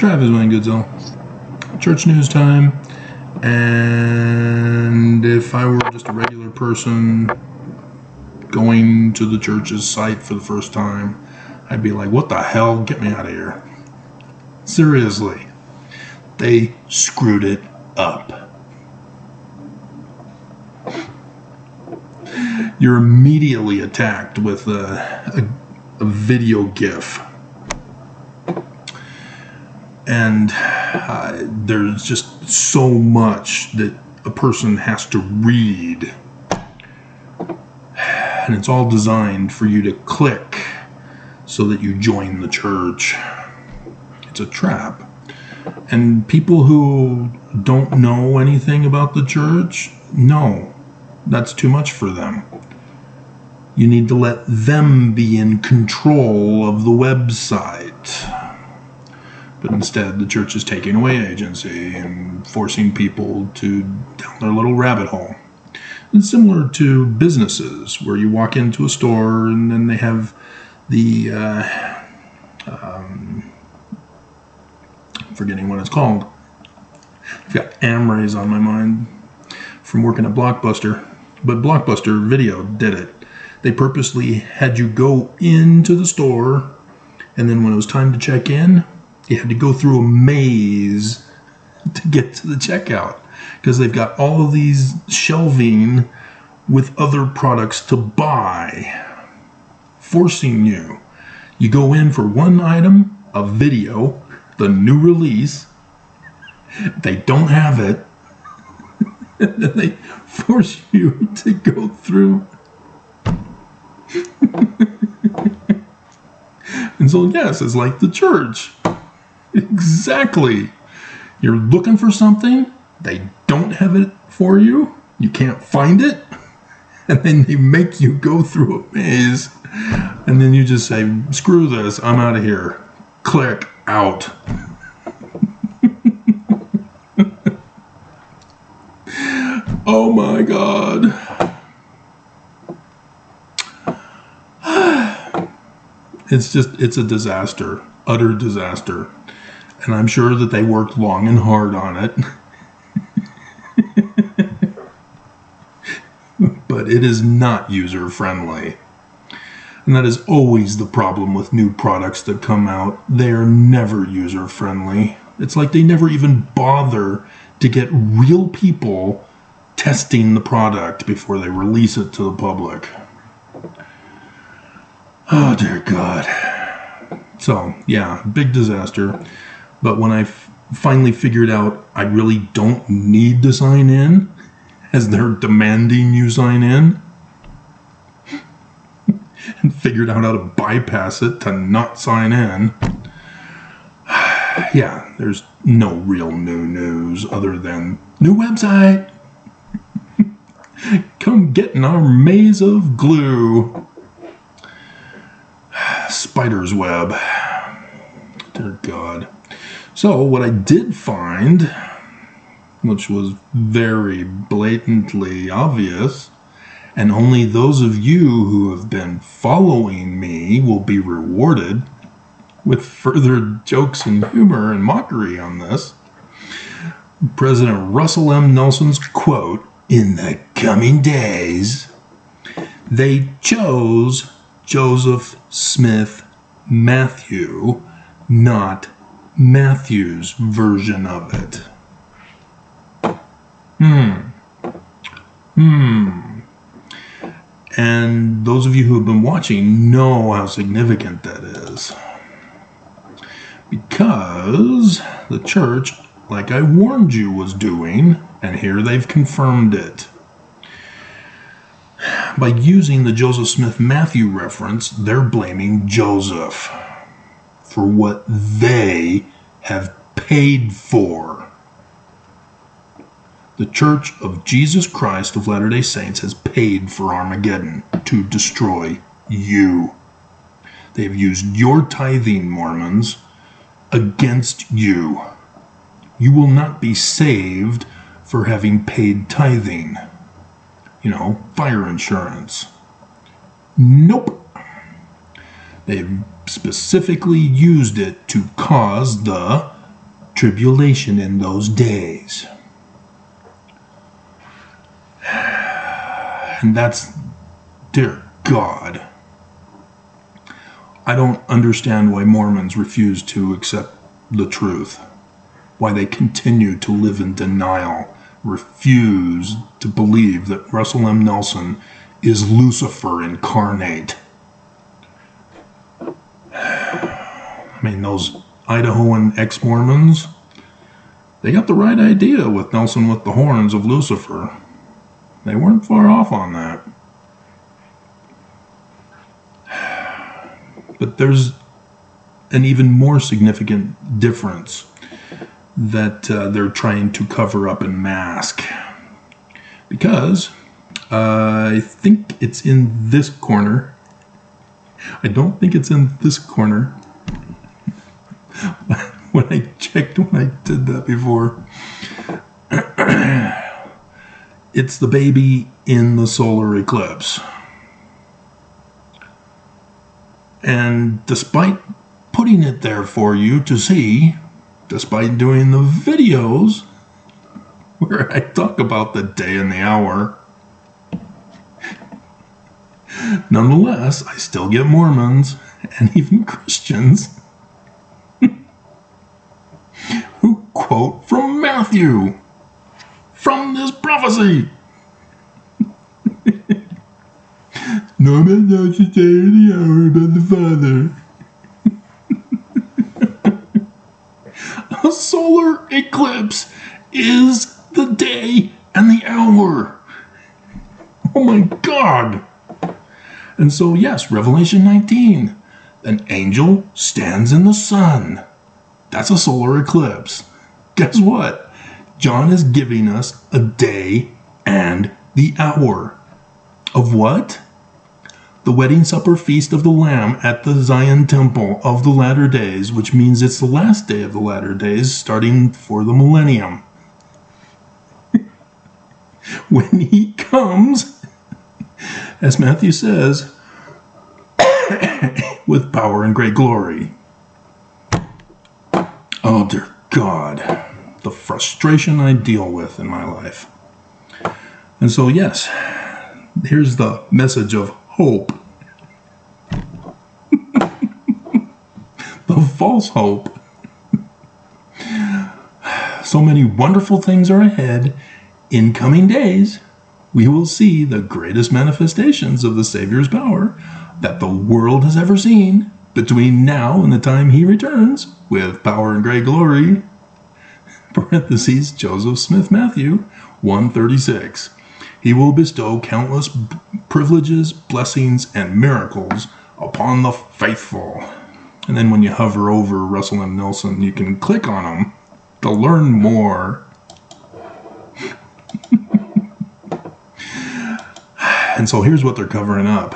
Travis Wayne Goodsell. Church news time. And if I were just a regular person going to the church's site for the first time, I'd be like, what the hell? Get me out of here. Seriously. They screwed it up. You're immediately attacked with a video GIF. And there's just so much that a person has to read. And it's all designed for you to click so that you join the church. It's a trap. And people who don't know anything about the church, no, that's too much for them. You need to let them be in control of the website. But instead, the church is taking away agency and forcing people to down their little rabbit hole. It's similar to businesses, where you walk into a store and then they have the, I'm forgetting what it's called. I've got Amrays on my mind from working at Blockbuster. But Blockbuster Video did it. They purposely had you go into the store, and then when it was time to check in, you had to go through a maze to get to the checkout, because they've got all of these shelving with other products to buy, forcing you. You go in for one item, a video, the new release. They don't have it. And then they force you to go through. And so, yes, it's like the church. Exactly. You're looking for something, they don't have it for you, you can't find it, and then they make you go through a maze, and then you just say, screw this, I'm out of here. Click out. Oh my God. It's a disaster, utter disaster. And I'm sure that they worked long and hard on it. But it is not user-friendly. And that is always the problem with new products that come out. They are never user-friendly. It's like they never even bother to get real people testing the product before they release it to the public. Oh, dear God. So, yeah, big disaster. But when I finally figured out I really don't need to sign in, as they're demanding you sign in, and figured out how to bypass it to not sign in, yeah, there's no real new news other than new website. Come get in our maze of glue. Spider's web. Dear God. So what I did find, which was very blatantly obvious, and only those of you who have been following me will be rewarded with further jokes and humor and mockery on this. President Russell M. Nelson's quote, "In the coming days, they chose Joseph Smith Matthew, not Matthew's version of it." And those of you who have been watching know how significant that is. Because the church, like I warned you, was doing, and here they've confirmed it. By using the Joseph Smith Matthew reference, they're blaming Joseph for what they have paid for. The Church of Jesus Christ of Latter-day Saints has paid for Armageddon to destroy you. They have used your tithing, Mormons, against you. You will not be saved for having paid tithing. You know, fire insurance. Nope. They've specifically used it to cause the tribulation in those days. And that's, dear God, I don't understand why Mormons refuse to accept the truth, why they continue to live in denial, refuse to believe that Russell M. Nelson is Lucifer incarnate. I mean, those Idahoan ex-Mormons, they got the right idea with Nelson with the horns of Lucifer. They weren't far off on that. But there's an even more significant difference that they're trying to cover up and mask. Because I think it's in this corner. I don't think it's in this corner. When I checked when I did that before. It's the baby in the solar eclipse. And despite putting it there for you to see, despite doing the videos where I talk about the day and the hour, nonetheless, I still get Mormons and even Christians who quote from Matthew, from this prophecy. No man knows the day or the hour but the Father. A solar eclipse is the day and the hour. Oh my God. And so yes, Revelation 19, an angel stands in the sun. That's a solar eclipse. Guess what? John is giving us a day and the hour. Of what? The wedding supper feast of the Lamb at the Zion temple of the latter days, which means it's the last day of the latter days, starting for the millennium. When he comes, as Matthew says, with power and great glory. Oh dear God, the frustration I deal with in my life. And so yes, here's the message of hope. The false hope. So many wonderful things are ahead. In coming days, we will see the greatest manifestations of the Savior's power that the world has ever seen between now and the time he returns with power and great glory. Parentheses, Joseph Smith Matthew 1:36. He will bestow countless privileges, blessings, and miracles upon the faithful. And then when you hover over Russell M. Nelson, you can click on him to learn more. And so here's what they're covering up.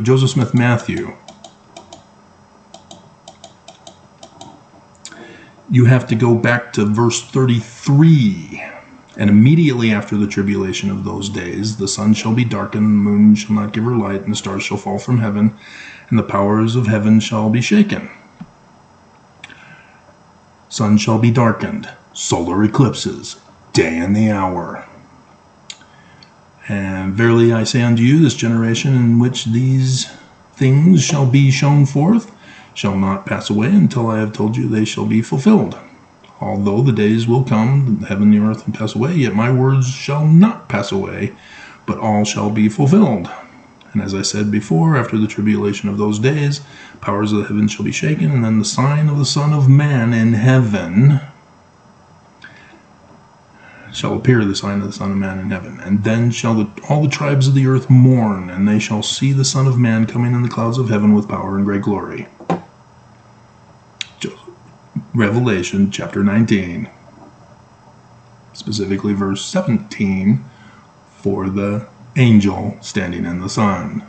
Joseph Smith Matthew. You have to go back to verse 33. And immediately after the tribulation of those days, the sun shall be darkened, the moon shall not give her light, and the stars shall fall from heaven, and the powers of heaven shall be shaken. Sun shall be darkened, solar eclipses, day and the hour. And verily I say unto you, this generation in which these things shall be shown forth shall not pass away until I have told you they shall be fulfilled. Although the days will come, the heaven and the earth will pass away, yet my words shall not pass away, but all shall be fulfilled. And as I said before, after the tribulation of those days, powers of the heavens shall be shaken, and then the sign of the Son of Man in heaven shall appear, the sign of the Son of Man in heaven. And then shall all the tribes of the earth mourn, and they shall see the Son of Man coming in the clouds of heaven with power and great glory. Revelation chapter 19, specifically verse 17, for the angel standing in the sun,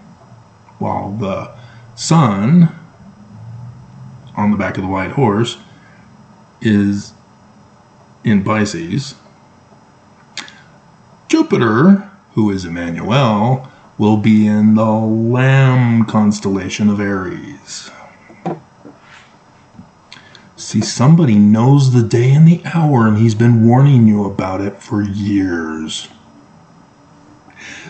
while the sun on the back of the white horse is in Pisces. Jupiter, who is Emmanuel, will be in the Lamb constellation of Aries. See, somebody knows the day and the hour, and he's been warning you about it for years.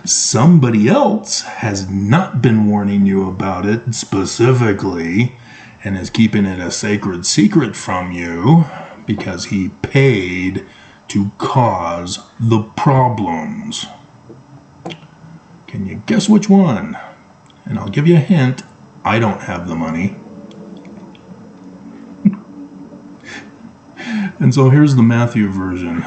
Somebody else has not been warning you about it specifically and is keeping it a sacred secret from you because he paid to cause the problems. Can you guess which one? And I'll give you a hint. I don't have the money. And so here's the Matthew version.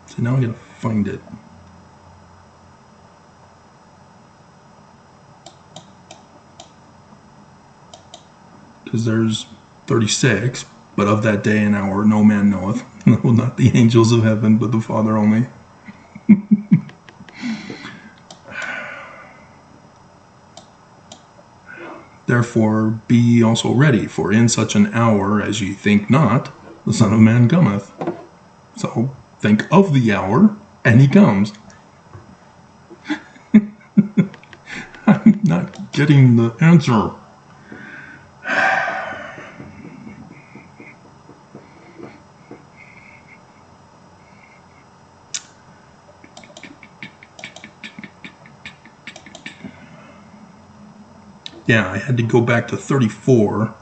So now I gotta find it. Because there's 36, but of that day and hour no man knoweth, no, not the angels of heaven, but the Father only. Therefore be ye also ready, for in such an hour as ye think not, the Son of Man cometh. So think of the hour, and he comes. I'm not getting the answer. Yeah, I had to go back to 34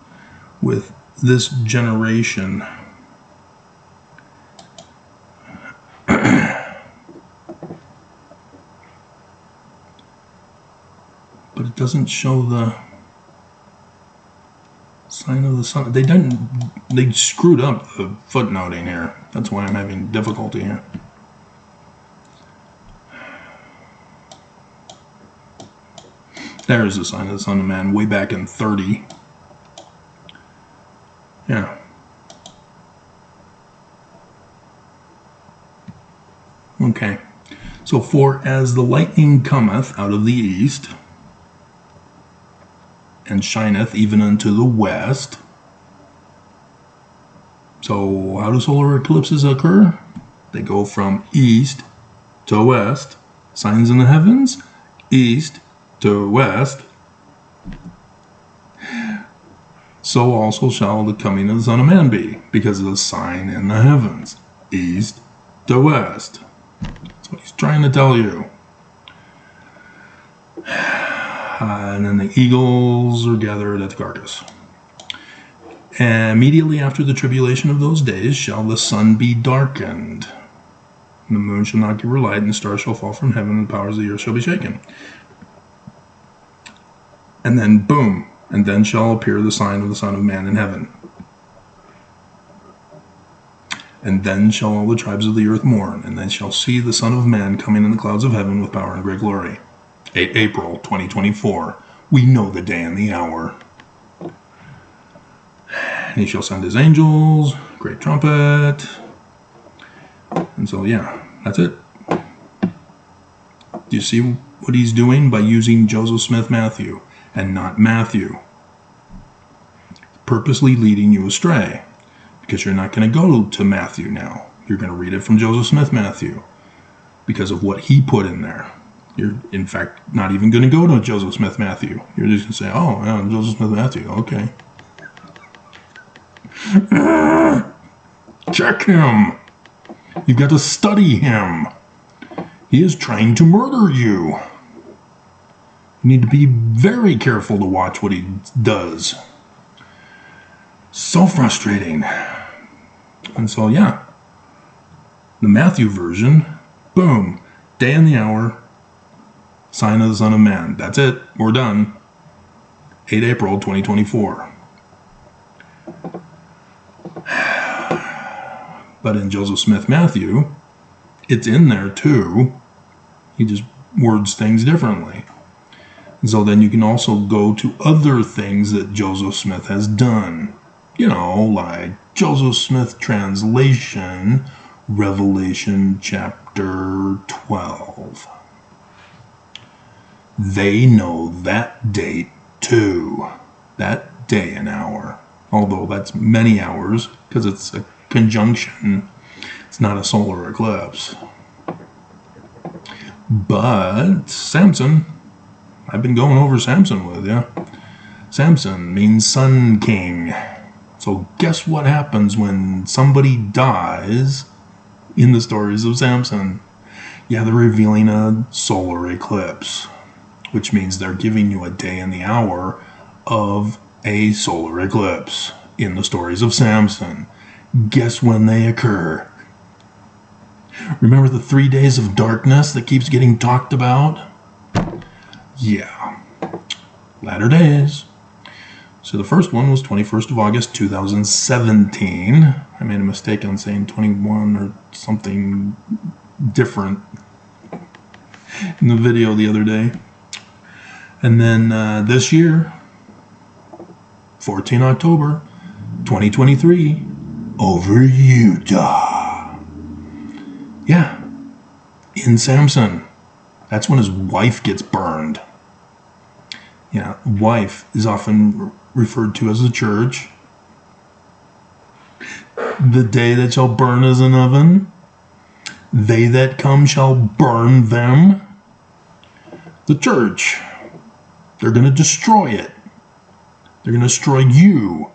with this generation. But it doesn't show the sign of the sun. They screwed up the footnoting here. That's why I'm having difficulty here. There's the sign of the Son of Man way back in 30. Yeah. Okay. So, for as the lightning cometh out of the east, and shineth even unto the west. So, how do solar eclipses occur? They go from east to west. Signs in the heavens, east to west. So also shall the coming of the Son of Man be, because of the sign in the heavens, east to west. That's what he's trying to tell you. And then the eagles are gathered at the carcass. And immediately after the tribulation of those days shall the sun be darkened. And the moon shall not give her light, and the stars shall fall from heaven, and the powers of the earth shall be shaken. And then, boom, and then shall appear the sign of the Son of Man in heaven. And then shall all the tribes of the earth mourn, and they shall see the Son of Man coming in the clouds of heaven with power and great glory. 8 April 2024. We know the day and the hour. And he shall send his angels, great trumpet. And so, yeah, that's it. Do you see what he's doing by using Joseph Smith Matthew and not Matthew? Purposely leading you astray, because you're not going to go to Matthew now. You're going to read it from Joseph Smith Matthew because of what he put in there. You're, in fact, not even going to go to Joseph Smith Matthew. You're just going to say, oh, yeah, Joseph Smith Matthew, okay. Check him. You've got to study him. He is trying to murder you. You need to be very careful to watch what he does. So frustrating. And so, yeah. The Matthew version, boom, day and the hour, sign of the Son of Man. That's it. We're done. 8 April 2024. But in Joseph Smith Matthew, it's in there too. He just words things differently. And so then you can also go to other things that Joseph Smith has done. You know, like Joseph Smith translation Revelation chapter 12. They know that date too. That day and hour. Although that's many hours because it's a conjunction. It's not a solar eclipse. But Samson, I've been going over Samson with you. Samson means Sun King. So guess what happens when somebody dies in the stories of Samson? Yeah, they're revealing a solar eclipse, which means they're giving you a day and the hour of a solar eclipse in the stories of Samson. Guess when they occur? Remember the 3 days of darkness that keeps getting talked about? Yeah, latter days. So the first one was 21st of August 2017. I made a mistake on saying 21 or something different in the video the other day. And then this year, 14 October 2023, over Utah. Yeah, in Samson. That's when his wife gets burned. Yeah, wife is often referred to as the church. The day that shall burn as an oven, they that come shall burn them. The church, they're going to destroy it. They're going to destroy you.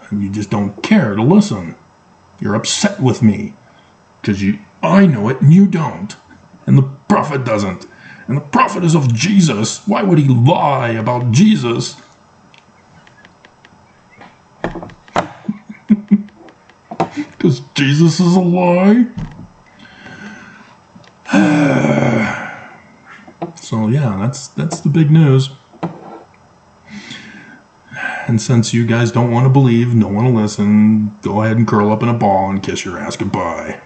And you just don't care to listen. You're upset with me because I know it and you don't. And the prophet doesn't. And the prophet is of Jesus. Why would he lie about Jesus? Because Jesus is a lie? So yeah, that's the big news. And since you guys don't want to believe, don't want to listen, go ahead and curl up in a ball and kiss your ass goodbye.